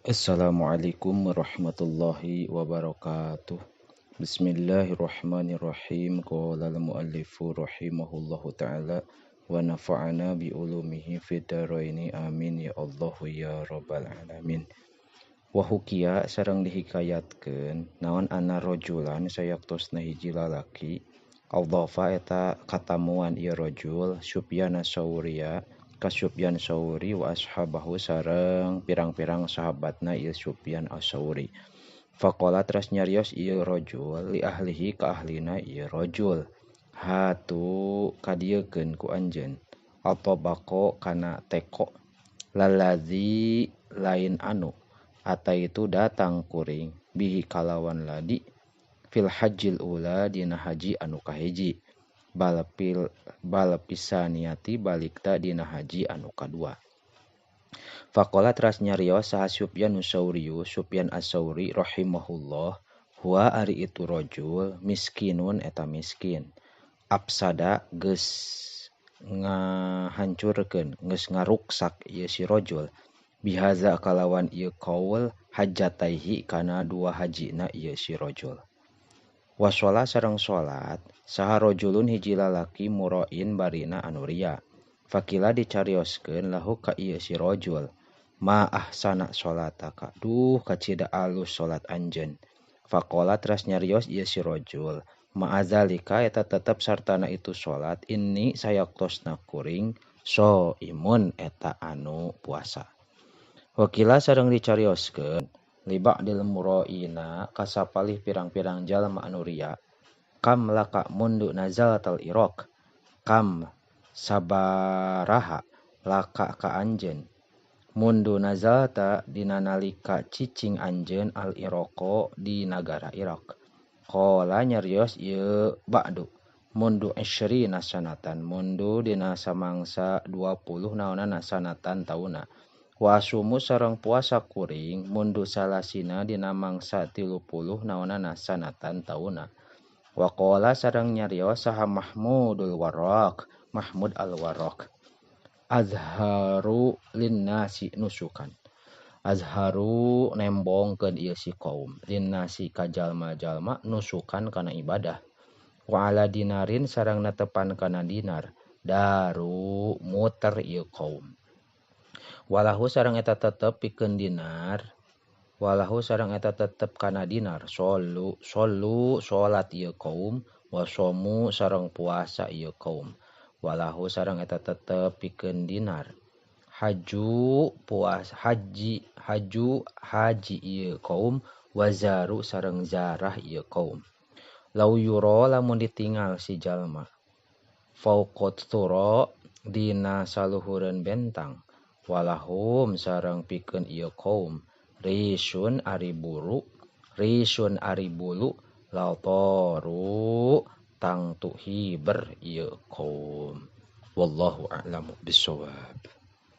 Assalamualaikum warahmatullahi wabarakatuh. Bismillahirrahmanirrahim. Qala al-muallifu rahimahullahu ta'ala wa nafa'ana bi ulumihi fid dharaini amin ya Allah ya rabbal alamin. Wa hukiya sareng dihikayatkeun naon anna rajulan sayaktosna hiji lalaki aldhafa eta katamuan ieu rajul Sufyan as-Sauriya ka Sufyan Sauri wa ashabahu sareng pirang-pirang sahabatna ieu Sufyan as-Sauri. Faqala teras nyarios ieu rajul li ahlihi ka ahlina ieu rajul. Hatu kadiekeun ku anjeun. Atobako kana teko. Lalazi lain anu. Ata itu datang kuring bihi kalawan ladi fil hajjil ula dina haji anu kahiji. Balapisaniati balikta dina haji anu kadua. Faqala teras nyarios saha Sufyan as-Sauri rahimahullah huwa ari itu rajul miskinun eta miskin. Absada geus ngahancurkeun geus ngaruksak ieu si rajul bihaza kalawan ieu qaul hajjataihi kana dua hajina ieu si rajul. Washola sareng sholat saha rajulun hiji lalaki murain barina anu ria. Fakila dicarioskeun lahu ka ieu si rajul. Ma ahsana sholataka. Duh kacida alus sholat anjeun. Faqala teras nyarios ieu si rajul. Ma'azalika eta tetep sartana itu sholat inni sayaktosna kuring so imun eta anu puasa. Wakila sareng dicarioskeun libak dil muraina kasapalih pirang-pirang jalma anu ria. Kam laka mundu nazalatal iraq. Kam sabaraha laka ka anjeun. Mundu nazalata dina nalika cicing anjeun al iraqo di nagara Irak. Qala nyarios ieu ba'du. Mundu isyrina sanatan. Mundu dina samangsa 20 naonana sanatan tauna. Wasumu sareng puasa kuring mundu salasina dina mangsa 30 naonana sanatan tauna. Waqala sareng nyarios saha Mahmud al-Warraq. Azharu linnasi nusukan. Azharu nembongkeun ieu si kaum linnasi ka jalma-jalma nusukan kana ibadah. Wa ala dinarin sareng netepan kana dinar. Daru muter ieu kaum. Walahu sareng eta tetep pikeun dinar. Walahu sareng eta tetep kana dinar. Solu salat ieu kaum. Wasomu sareng puasa ieu kaum. Walahu sareng eta tetep pikeun dinar. Haju haji ieu kaum. Wazaru sareng zarah ieu kaum. Lau yuro lamun ditinggal si jalma. Fauqot turo dina saluhureun bentang. Walahum sareng pikeun ieu kaum. Risun ari bulu. Lautoru tang tu hiber ieu kaum. Wallahu a'lamu bissawab.